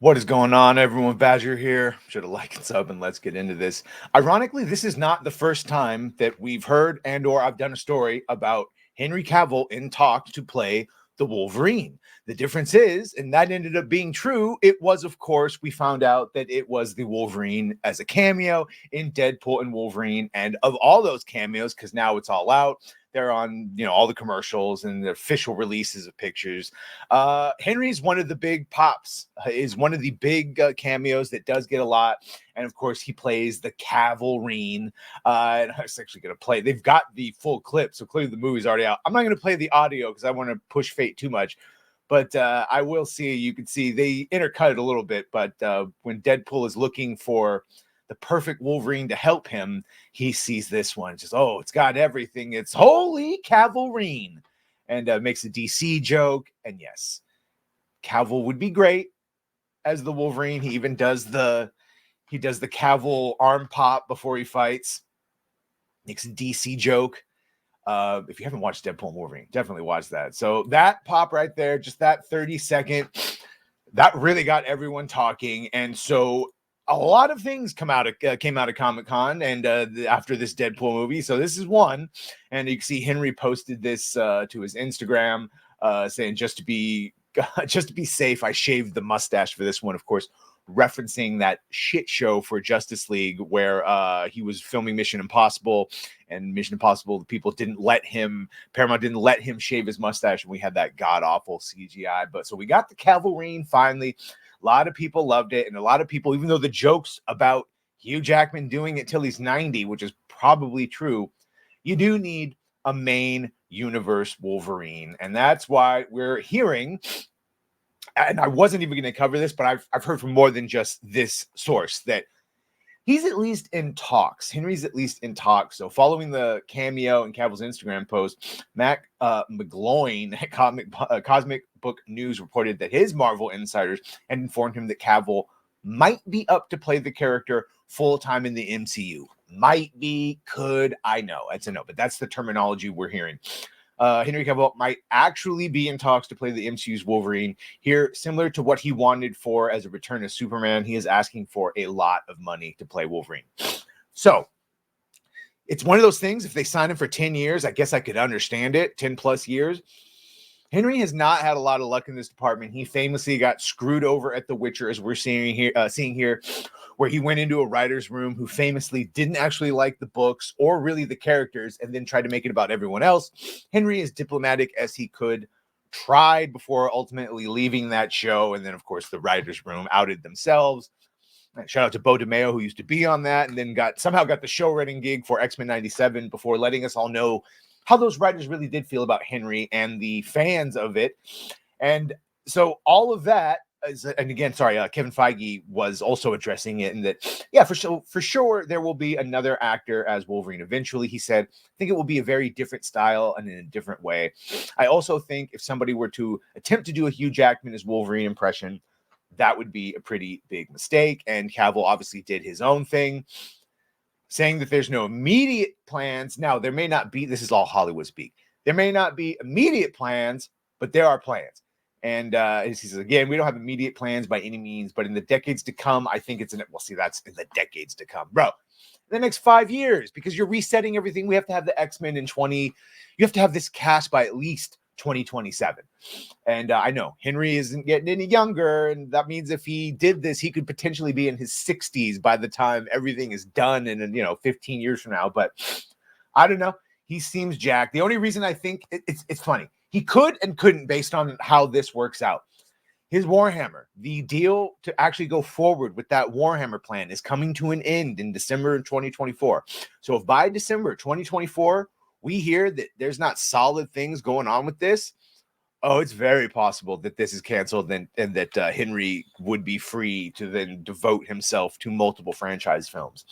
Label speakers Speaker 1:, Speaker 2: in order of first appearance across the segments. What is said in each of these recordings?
Speaker 1: What is going on, everyone? Badger here. Should have liked and sub, and let's get into this. Ironically, this is not the first time that we've heard and/or I've done a story about Henry Cavill in talks to play the Wolverine. The difference is, and that ended up being true, it was, of course, we found out that it was the Wolverine as a cameo in Deadpool and Wolverine. And of all those cameos, because now it's all out, they're on, all the commercials and the official releases of pictures. Henry's one of the big pops, is one of the big cameos that does get a lot. And of course, he plays the Cavalrine. And I was actually going to play, they've got the full clip. So clearly the movie's already out. I'm not going to play the audio because I want to push fate too much. But I will see, you can see they intercut it a little bit. But when Deadpool is looking for the perfect Wolverine to help him, he sees this one. Just, oh, it's got everything. It's holy Cavalrine. And makes a DC joke. And yes, Cavill would be great as the Wolverine. He even does the Cavill arm pop before he fights. Makes a DC joke. If you haven't watched Deadpool and Wolverine, definitely watch that. So that pop right there, just that 30-second, that really got everyone talking. And so a lot of things came out of Comic-Con and after this Deadpool movie. So this is one. And you can see Henry posted this to his Instagram saying, just to be safe, I shaved the mustache for this one. Of course, referencing that shit show for Justice League where he was filming Mission Impossible, and Mission Impossible, the people Paramount didn't let him shave his mustache, and we had that god-awful CGI. But so we got the Cavalrine finally. A lot of people loved it, and a lot of people, even though the jokes about Hugh Jackman doing it till he's 90, which is probably true, you do need a main universe Wolverine, and that's why we're hearing, and I wasn't even going to cover this, but I've heard from more than just this source that he's at least in talks. Henry's at least in talks. So following the cameo and Cavill's Instagram post, Matt McGloin at Cosmic Book News reported that his Marvel insiders had informed him that Cavill might be up to play the character full-time in the MCU. Might be, could, I know. That's a no, but that's the terminology we're hearing. Henry Cavill might actually be in talks to play the MCU's Wolverine. Here, similar to what he wanted for as a return of Superman, he is asking for a lot of money to play Wolverine. So it's one of those things. If they sign him for 10 years, I guess I could understand it. 10 plus years. Henry has not had a lot of luck in this department. He famously got screwed over at The Witcher, as we're seeing here, where he went into a writer's room who famously didn't actually like the books or really the characters and then tried to make it about everyone else. Henry, as diplomatic as he could, tried before ultimately leaving that show. And then, of course, the writer's room outed themselves. Shout out to Bo DeMeo, who used to be on that and then somehow got the show writing gig for X-Men 97 before letting us all know how those writers really did feel about Henry and the fans of it. And so all of that is, and again, sorry, Kevin Feige was also addressing it, and that, yeah, for sure, there will be another actor as Wolverine eventually. He said, I think it will be a very different style and in a different way. I also think if somebody were to attempt to do a Hugh Jackman as Wolverine impression, that would be a pretty big mistake. And Cavill obviously did his own thing, saying that there's no immediate plans. Now, there may not be, this is all Hollywood speak, there may not be immediate plans, but there are plans. And he says, again, we don't have immediate plans by any means, but in the decades to come, I think it's that's in the decades to come, bro. The next 5 years, because you're resetting everything. We have to have the X-Men you have to have this cast by at least 2027. And I know Henry isn't getting any younger, and that means if he did this, he could potentially be in his 60s by the time everything is done in 15 years from now. But I don't know. He seems jacked. The only reason I think it's funny, he could and couldn't based on how this works out. His Warhammer, the deal to actually go forward with that Warhammer plan is coming to an end in December of 2024. So if by December 2024 we hear that there's not solid things going on with this, it's very possible that this is canceled and that Henry would be free to then devote himself to multiple franchise films.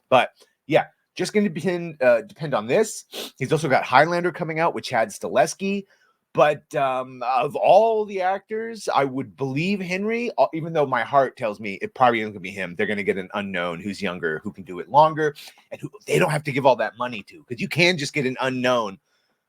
Speaker 1: But yeah, just going to depend on this. He's also got Highlander coming out with Chad Stahelski. But of all the actors, I would believe Henry, even though my heart tells me it probably isn't going to be him. They're going to get an unknown who's younger, who can do it longer, and who they don't have to give all that money to, because you can just get an unknown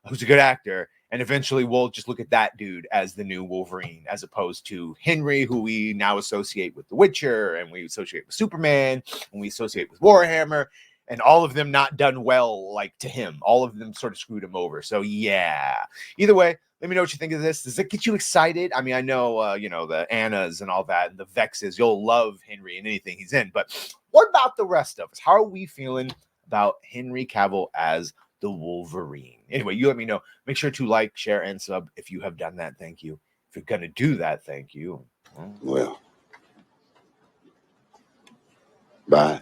Speaker 1: who's a good actor And eventually we'll just look at that dude as the new Wolverine, as opposed to Henry, who we now associate with The Witcher, and we associate with Superman, and we associate with Warhammer, and all of them not done well, like to him. All of them sort of screwed him over. So yeah. Either way, let me know what you think of this. Does it get you excited? I mean, I know, the Annas and all that, and the Vexes. You'll love Henry in anything he's in. But what about the rest of us? How are we feeling about Henry Cavill as the Wolverine? Anyway, you let me know. Make sure to like, share, and sub if you have done that. Thank you. If you're going to do that, thank you.
Speaker 2: Well, bye.